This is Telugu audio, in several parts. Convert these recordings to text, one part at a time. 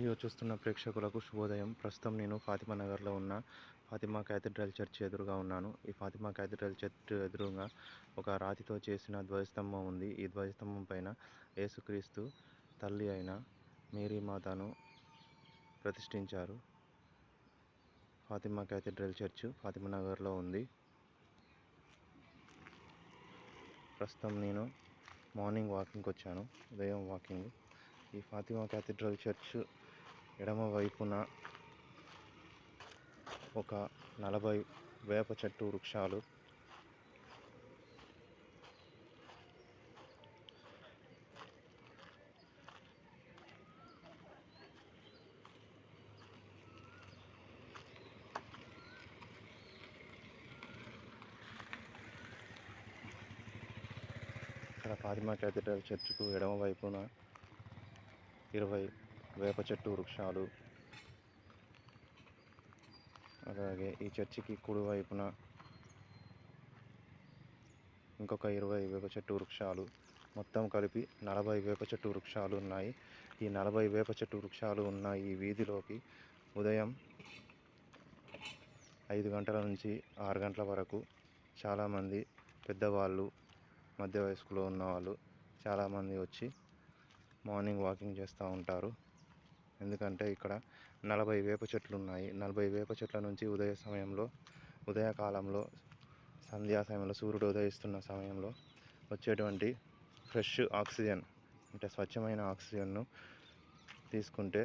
వీడియో చూస్తున్న ప్రేక్షకులకు శుభోదయం. ప్రస్తుతం నేను ఫాతిమా నగర్లో ఉన్న ఫాతిమా క్యాథడ్రల్ చర్చ్ ఎదురుగా ఉన్నాను. ఈ ఫాతిమా క్యాథడ్రల్ చర్చ్ ఎదురుగా ఒక రాతితో చేసిన ధ్వజస్తంభం ఉంది. ఈ ధ్వజస్తంభం పైన యేసుక్రీస్తు తల్లి అయిన మేరీ మాతను ప్రతిష్ఠించారు. ఫాతిమా క్యాథడ్రల్ చర్చ్ ఫాతిమా నగర్లో ఉంది. ప్రస్తుతం నేను మార్నింగ్ వాకింగ్కి వచ్చాను, ఉదయం వాకింగ్. ఈ ఫాతిమా క్యాథడ్రల్ చర్చ్ ఎడమ వైపున ఒక 40 వేప చెట్టు వృక్షాలు, ఇక్కడ ఫాతిమా క్యాథడ్రల్ చర్చ్కు ఎడమ వైపున 20 వేప చెట్టు వృక్షాలు, అలాగే ఈ చర్చికి కుడివైపున ఇంకొక 20 వేప చెట్టు వృక్షాలు, మొత్తం కలిపి 40 వేప చెట్టు వృక్షాలు ఉన్నాయి. ఈ 40 వేప చెట్టు వృక్షాలు ఉన్న ఈ వీధిలోకి ఉదయం 5 గంటల నుంచి 6 గంటల వరకు చాలామంది పెద్దవాళ్ళు, మధ్య వయస్కులో ఉన్నవాళ్ళు చాలామంది వచ్చి మార్నింగ్ వాకింగ్ చేస్తూ ఉంటారు. ఎందుకంటే ఇక్కడ 40 వేప చెట్లు ఉన్నాయి. 40 వేప చెట్ల నుంచి ఉదయకాలంలో సంధ్యా సమయంలో సూర్యుడు ఉదయిస్తున్న సమయంలో వచ్చేటువంటి ఫ్రెష్ ఆక్సిజన్, అంటే స్వచ్ఛమైన ఆక్సిజన్ను తీసుకుంటే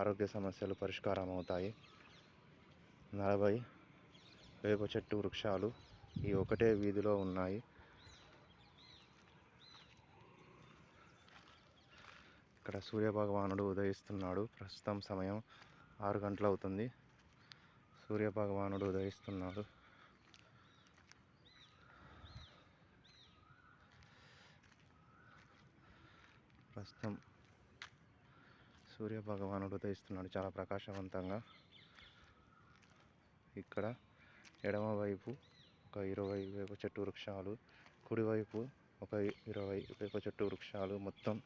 ఆరోగ్య సమస్యలు పరిష్కారం అవుతాయి. 40 వేప చెట్టు వృక్షాలు ఈ ఒకటే వీధిలో ఉన్నాయి. ఇక్కడ సూర్యభగవానుడు ఉదయిస్తున్నాడు. ప్రస్తుతం సమయం 6 గంటలు అవుతుంది. సూర్యభగవానుడు ఉదయిస్తున్నాడు. ప్రస్తుతం సూర్యభగవానుడు ఉదయిస్తున్నాడు చాలా ప్రకాశవంతంగా. ఇక్కడ ఎడమవైపు ఒక 20 వేప చెట్టు వృక్షాలు, కుడివైపు ఒక 20 వేప చెట్టు వృక్షాలు, మొత్తం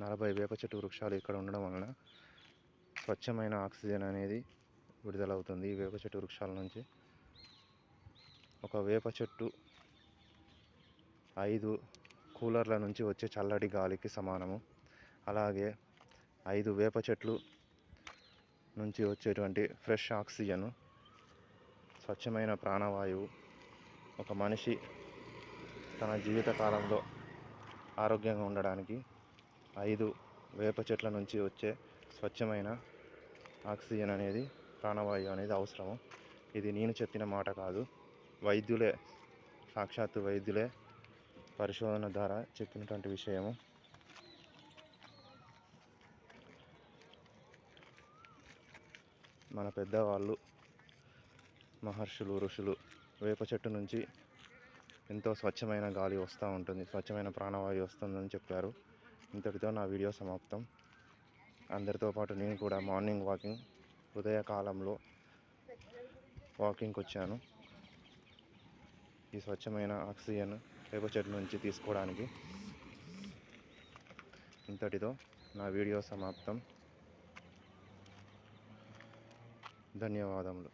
40 వేప చెట్టు వృక్షాలు ఇక్కడ ఉండడం వలన స్వచ్ఛమైన ఆక్సిజన్ అనేది విడుదలవుతుంది. ఈ వేప చెట్టు వృక్షాల నుంచి ఒక వేప చెట్టు 5 కూలర్ల నుంచి వచ్చే చల్లటి గాలికి సమానము. అలాగే 5 వేప చెట్లు నుంచి వచ్చేటువంటి ఫ్రెష్ ఆక్సిజను, స్వచ్ఛమైన ప్రాణవాయువు ఒక మనిషి తన జీవితకాలంలో ఆరోగ్యంగా ఉండడానికి 5 వేప చెట్ల నుంచి వచ్చే స్వచ్ఛమైన ఆక్సిజన్ అనేది, ప్రాణవాయువు అనేది అవసరము. ఇది నేను చెప్పిన మాట కాదు, వైద్యులే, సాక్షాత్తు వైద్యులే పరిశోధన ద్వారా చెప్పినటువంటి విషయము. మన పెద్దవాళ్ళు, మహర్షులు, ఋషులు వేప చెట్టు నుంచి ఎంతో స్వచ్ఛమైన గాలి వస్తూ ఉంటుంది, స్వచ్ఛమైన ప్రాణవాయువు వస్తుందని చెప్పారు. ఇంతటితో నా వీడియో సమాప్తం. అందరితో పాటు నేను కూడా మార్నింగ్ వాకింగ్, ఉదయకాలంలో వాకింగ్కి వచ్చాను ఈ స్వచ్ఛమైన ఆక్సిజన్ వేప చెట్టు నుంచి తీసుకోవడానికి. ఇంతటితో నా వీడియో సమాప్తం. ధన్యవాదములు.